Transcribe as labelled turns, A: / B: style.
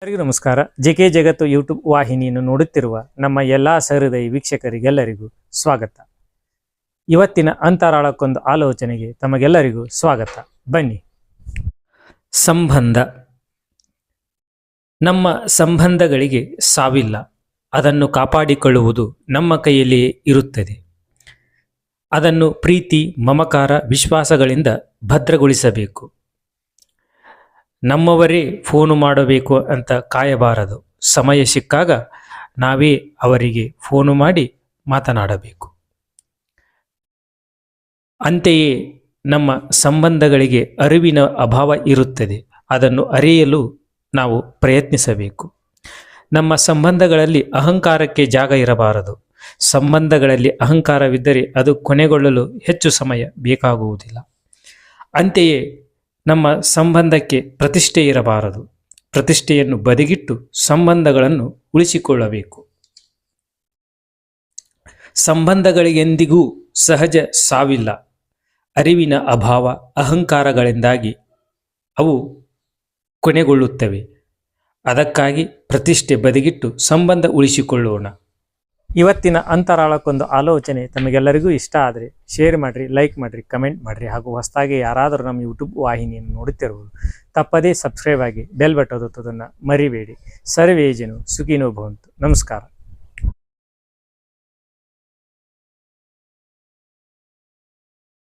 A: ಎಲ್ಲರಿಗೂ ನಮಸ್ಕಾರ. ಜೆಕೆ ಜಗತ್ತು ಯೂಟ್ಯೂಬ್ ವಾಹಿನಿಯನ್ನು ನೋಡುತ್ತಿರುವ ನಮ್ಮ ಎಲ್ಲ ಸಹೃದಯ ವೀಕ್ಷಕರಿಗೆಲ್ಲರಿಗೂ ಸ್ವಾಗತ. ಇವತ್ತಿನ ಅಂತರಾಳಕ್ಕೊಂದು ಆಲೋಚನೆಗೆ ತಮಗೆಲ್ಲರಿಗೂ ಸ್ವಾಗತ. ಬನ್ನಿ. ಸಂಬಂಧ. ನಮ್ಮ ಸಂಬಂಧಗಳಿಗೆ ಸಾವಿಲ್ಲ. ಅದನ್ನು ಕಾಪಾಡಿಕೊಳ್ಳುವುದು ನಮ್ಮ ಕೈಯಲ್ಲಿಯೇ ಇರುತ್ತದೆ. ಅದನ್ನು ಪ್ರೀತಿ, ಮಮಕಾರ, ವಿಶ್ವಾಸಗಳಿಂದ ಭದ್ರಗೊಳಿಸಬೇಕು. ನಮ್ಮವರೇ ಫೋನು ಮಾಡಬೇಕು ಅಂತ ಕಾಯಬಾರದು. ಸಮಯ ಸಿಕ್ಕಾಗ ನಾವೇ ಅವರಿಗೆ ಫೋನು ಮಾಡಿ ಮಾತನಾಡಬೇಕು. ಅಂತೆಯೇ ನಮ್ಮ ಸಂಬಂಧಗಳಿಗೆ ಅರಿವಿನ ಅಭಾವ ಇರುತ್ತದೆ. ಅದನ್ನು ಅರಿಯಲು ನಾವು ಪ್ರಯತ್ನಿಸಬೇಕು. ನಮ್ಮ ಸಂಬಂಧಗಳಲ್ಲಿ ಅಹಂಕಾರಕ್ಕೆ ಜಾಗ ಇರಬಾರದು. ಸಂಬಂಧಗಳಲ್ಲಿ ಅಹಂಕಾರವಿದ್ದರೆ ಅದು ಕೊನೆಗೊಳ್ಳಲು ಹೆಚ್ಚು ಸಮಯ ಬೇಕಾಗುವುದಿಲ್ಲ. ಅಂತೆಯೇ ನಮ್ಮ ಸಂಬಂಧಕ್ಕೆ ಪ್ರತಿಷ್ಠೆ ಇರಬಾರದು. ಪ್ರತಿಷ್ಠೆಯನ್ನು ಬದಿಗಿಟ್ಟು ಸಂಬಂಧಗಳನ್ನು ಉಳಿಸಿಕೊಳ್ಳಬೇಕು. ಸಂಬಂಧಗಳಿಗೆಂದಿಗೂ ಸಹಜ ಸಾವಿಲ್ಲ. ಅರಿವಿನ ಅಭಾವ, ಅಹಂಕಾರಗಳಿಂದಾಗಿ ಅವು ಕೊನೆಗೊಳ್ಳುತ್ತವೆ. ಅದಕ್ಕಾಗಿ ಪ್ರತಿಷ್ಠೆ ಬದಿಗಿಟ್ಟು ಸಂಬಂಧ ಉಳಿಸಿಕೊಳ್ಳೋಣ. ಇವತ್ತಿನ ಅಂತರಾಳಕ್ಕೊಂದು ಆಲೋಚನೆ ತಮಗೆಲ್ಲರಿಗೂ ಇಷ್ಟ ಆದರೆ ಶೇರ್ ಮಾಡಿರಿ, ಲೈಕ್ ಮಾಡಿರಿ, ಕಮೆಂಟ್ ಮಾಡಿರಿ. ಹಾಗೂ ಹೊಸದಾಗಿ ಯಾರಾದರೂ ನಮ್ಮ ಯೂಟ್ಯೂಬ್ ವಾಹಿನಿಯನ್ನು ನೋಡುತ್ತಿರುವುದು ತಪ್ಪದೇ ಸಬ್ಸ್ಕ್ರೈಬ್ ಆಗಿ ಬೆಲ್ ಬಟನ್ ಒತ್ತೋದನ್ನು ಮರಿಬೇಡಿ. ಸರ್ವೇ ಜನ ಸುಖಿನೋ ಭವಂತು. ನಮಸ್ಕಾರ.